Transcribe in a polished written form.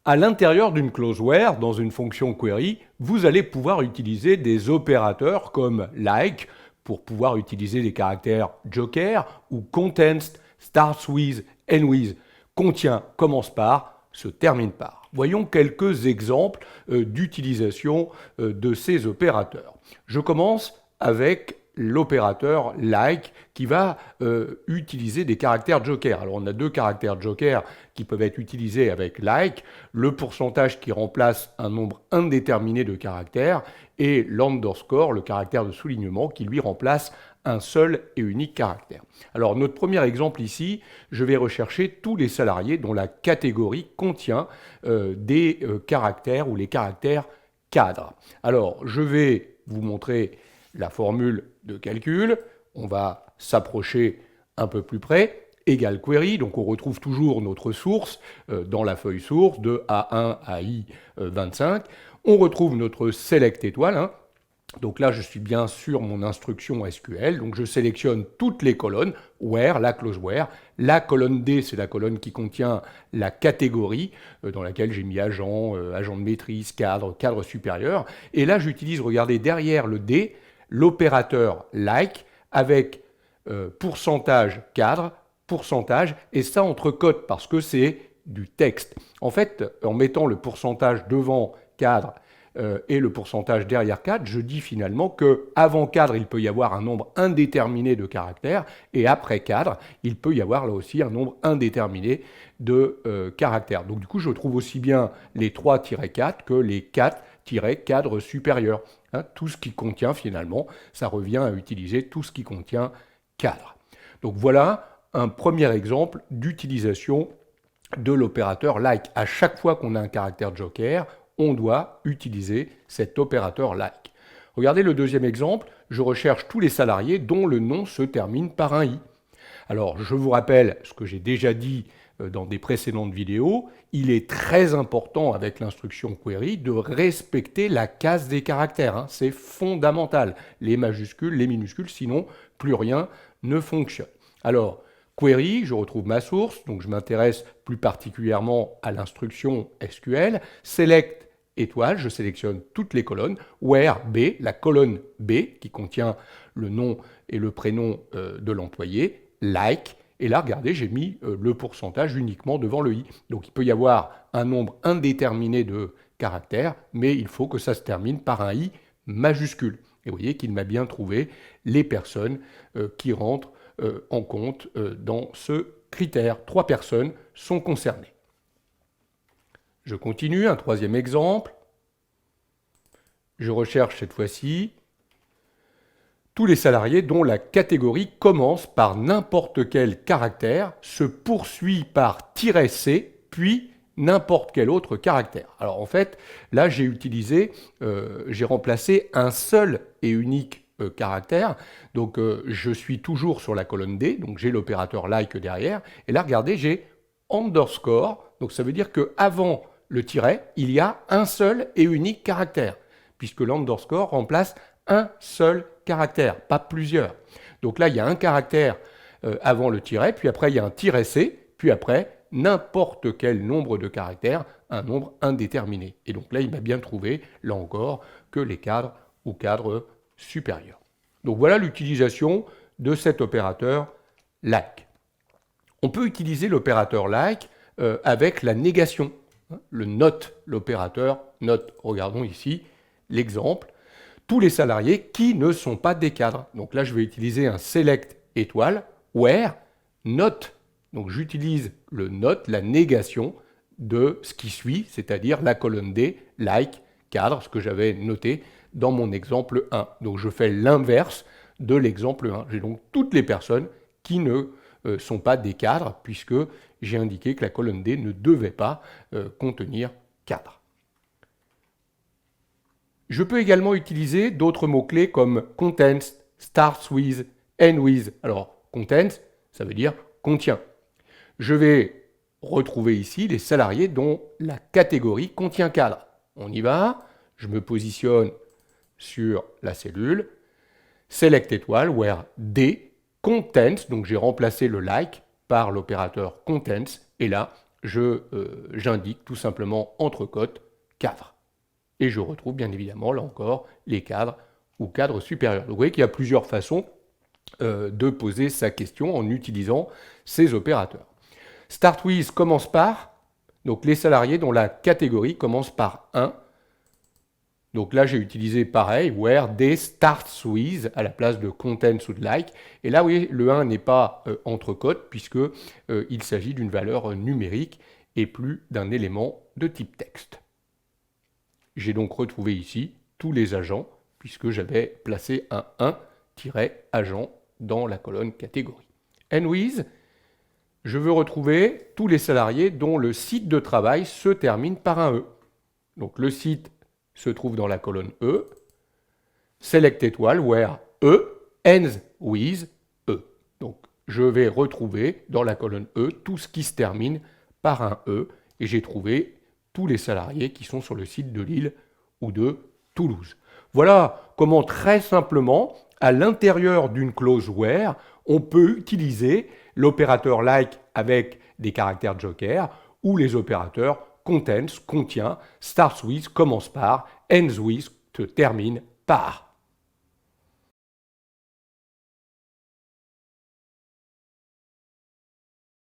À l'intérieur d'une clause where, dans une fonction query, vous allez pouvoir utiliser des opérateurs comme like pour pouvoir utiliser des caractères joker ou contains, starts with, end with, contient, commence par, se termine par. Voyons quelques exemples d'utilisation de ces opérateurs. Je commence avec l'opérateur like qui va utiliser des caractères joker. Alors on a deux caractères joker qui peuvent être utilisés avec like, le pourcentage qui remplace un nombre indéterminé de caractères et l'underscore, le caractère de soulignement qui lui remplace un seul et unique caractère. Alors notre premier exemple ici, je vais rechercher tous les salariés dont la catégorie contient des caractères ou les caractères cadres. Alors je vais vous montrer la formule de calcul, on va s'approcher un peu plus près, égale query, donc on retrouve toujours notre source dans la feuille source de A1 à I25, on retrouve notre select étoile, hein. Donc là je suis bien sur mon instruction SQL, donc je sélectionne toutes les colonnes, where, la clause where, la colonne D c'est la colonne qui contient la catégorie dans laquelle j'ai mis agent, agent de maîtrise, cadre, cadre supérieur, et là j'utilise, regardez, derrière le D, l'opérateur like avec pourcentage cadre, pourcentage, et ça entre cotes parce que c'est du texte. En fait, en mettant le pourcentage devant cadre et le pourcentage derrière cadre, je dis finalement que avant cadre, il peut y avoir un nombre indéterminé de caractères, et après cadre, il peut y avoir là aussi un nombre indéterminé de caractères. Donc du coup, je trouve aussi bien les 3-4 que les 4-cadre supérieur. Hein, tout ce qui contient finalement, ça revient à utiliser tout ce qui contient cadre. Donc voilà un premier exemple d'utilisation de l'opérateur like. À chaque fois qu'on a un caractère joker, on doit utiliser cet opérateur like. Regardez le deuxième exemple, je recherche tous les salariés dont le nom se termine par un i. Alors je vous rappelle ce que j'ai déjà dit dans des précédentes vidéos, il est très important avec l'instruction query de respecter la case des caractères. Hein. C'est fondamental. Les majuscules, les minuscules, sinon plus rien ne fonctionne. Alors, query, je retrouve ma source, donc je m'intéresse plus particulièrement à l'instruction SQL. Select étoile, je sélectionne toutes les colonnes. Where B, la colonne B qui contient le nom et le prénom de l'employé. Like, et là, regardez, j'ai mis le pourcentage uniquement devant le i. Donc il peut y avoir un nombre indéterminé de caractères, mais il faut que ça se termine par un i majuscule. Et vous voyez qu'il m'a bien trouvé les personnes qui rentrent en compte dans ce critère. 3 personnes sont concernées. Je continue, un troisième exemple. Je recherche cette fois-ci tous les salariés dont la catégorie commence par n'importe quel caractère, se poursuit par -c, puis n'importe quel autre caractère. Alors en fait, là j'ai utilisé, j'ai remplacé un seul et unique caractère, donc je suis toujours sur la colonne D, donc j'ai l'opérateur like derrière, et là regardez, j'ai underscore, donc ça veut dire qu'avant le tiret, il y a un seul et unique caractère, puisque l'underscore remplace un seul caractère, pas plusieurs. Donc là, il y a un caractère avant le tiret, puis après, il y a un -c, puis après, n'importe quel nombre de caractères, un nombre indéterminé. Et donc là, il m'a bien trouvé, là encore, que les cadres ou cadres supérieurs. Donc voilà l'utilisation de cet opérateur like. On peut utiliser l'opérateur like avec la négation, hein, le not, l'opérateur not. Regardons ici l'exemple. Tous les salariés qui ne sont pas des cadres. Donc là, je vais utiliser un select étoile, where, not. Donc j'utilise le not, la négation de ce qui suit, c'est-à-dire la colonne D, like, cadre, ce que j'avais noté dans mon exemple 1. Donc je fais l'inverse de l'exemple 1. J'ai donc toutes les personnes qui ne sont pas des cadres, puisque j'ai indiqué que la colonne D ne devait pas contenir cadre. Je peux également utiliser d'autres mots-clés comme contents, starts with, end with. Alors, contents, ça veut dire contient. Je vais retrouver ici les salariés dont la catégorie contient cadre. On y va, je me positionne sur la cellule, select étoile, where D, contents, donc j'ai remplacé le like par l'opérateur contents, et là, j'indique tout simplement entre cotes cadre. Et je retrouve bien évidemment, là encore, les cadres ou cadres supérieurs. Donc vous voyez qu'il y a plusieurs façons de poser sa question en utilisant ces opérateurs. Start with commence par, donc les salariés dont la catégorie commence par 1. Donc là, j'ai utilisé pareil, where des starts with à la place de contains ou de like. Et là, oui, le 1 n'est pas entre cotes puisque il s'agit d'une valeur numérique et plus d'un élément de type texte. J'ai donc retrouvé ici tous les agents puisque j'avais placé un 1-agent dans la colonne catégorie. And with, je veux retrouver tous les salariés dont le site de travail se termine par un E. Donc le site se trouve dans la colonne E. Select étoile, where E ends with E. Donc je vais retrouver dans la colonne E tout ce qui se termine par un E et j'ai trouvé tous les salariés qui sont sur le site de Lille ou de Toulouse. Voilà comment très simplement, à l'intérieur d'une clause where, on peut utiliser l'opérateur like avec des caractères joker ou les opérateurs contains, contient, starts with, commence par, ends with, termine par.